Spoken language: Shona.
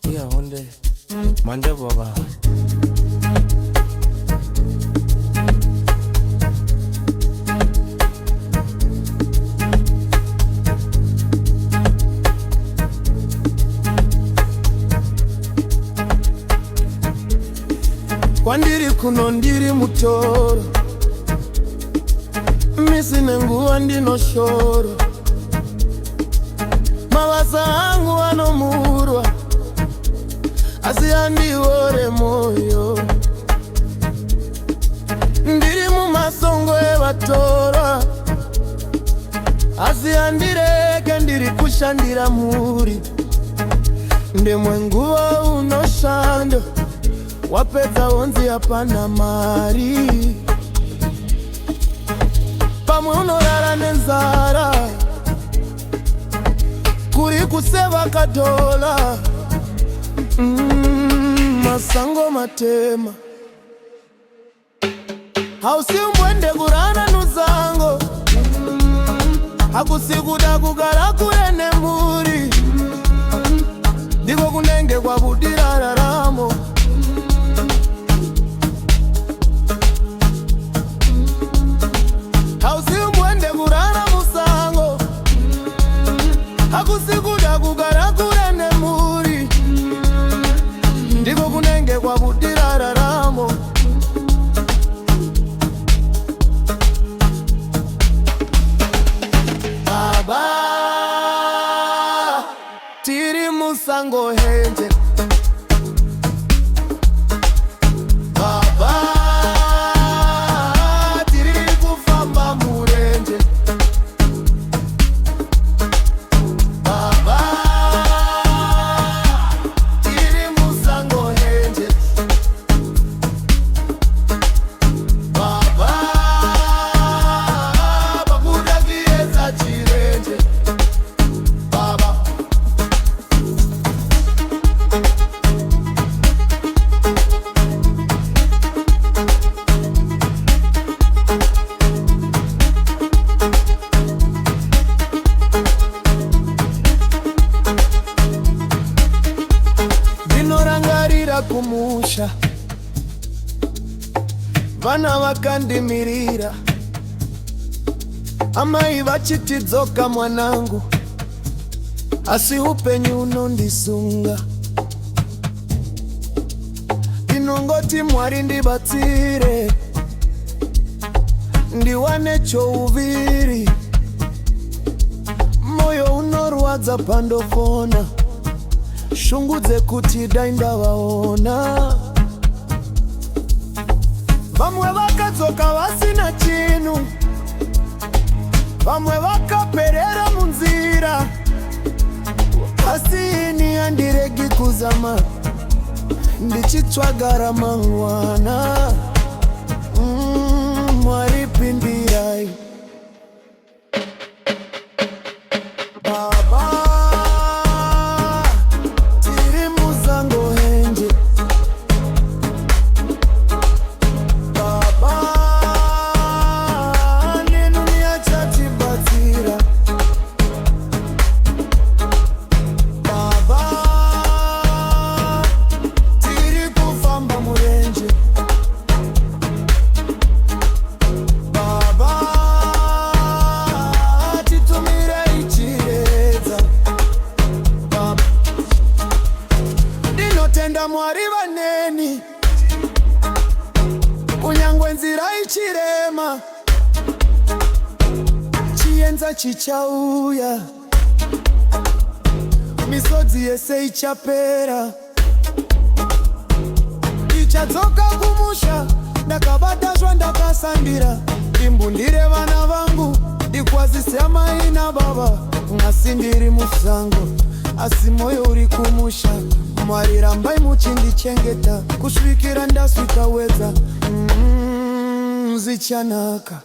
Yeah, one day, Mande Baba. Kwandiri kuno ndiri mutoro, misine nguwa ndino shoro, mabasa angu anomurwa, asi andiwore moyo. Ndiri mumasongo evatora, asi andireke ndiri kushandira muri. Ndemwe nguwa unoshando, wapedza onzi hapana mari. Pamwe unorara nenzara, kuri kuseva kadola. Masango matema, hausi mwende kurana nuzango. Hakusikuda kugara kuene muri, ndiko kunenge kwa budira raramo. Hakusikuda kugara kurene muri, ndiko kunenge kwa budira raramo. Baba tiri musango henje, Baba tiri kufamba murenje. Kumusha vana vakandimirira, amai vachitidzoka mwanangu, asi upenyu unondisunga. Inongoti Mwari ndibatsire, ndiwane chouviri. Moyo unorwadza pandofona, shungudze kuti dai ndavaona. Vamwe vakadzoka vasina chinhu, vamwe vakaperera munzira, asi ini handiregi kuzama, ndichitsvaga mangwana. Mwari pindirai. Baba Mwari vaneni, kunyangwe nzira ichirema, chienza chichauya, misodzi yese ichapera. Ichadzoka kumusha, ndakabata zvandakasambira. Ndimbundire vana vangu, ndikwazise amai nababa. Ngasi ndiri musango, asi moyo uri kumusha. Mwari rambai muchindichengeta, kusvikira ndasvika wedza. Zichanaka.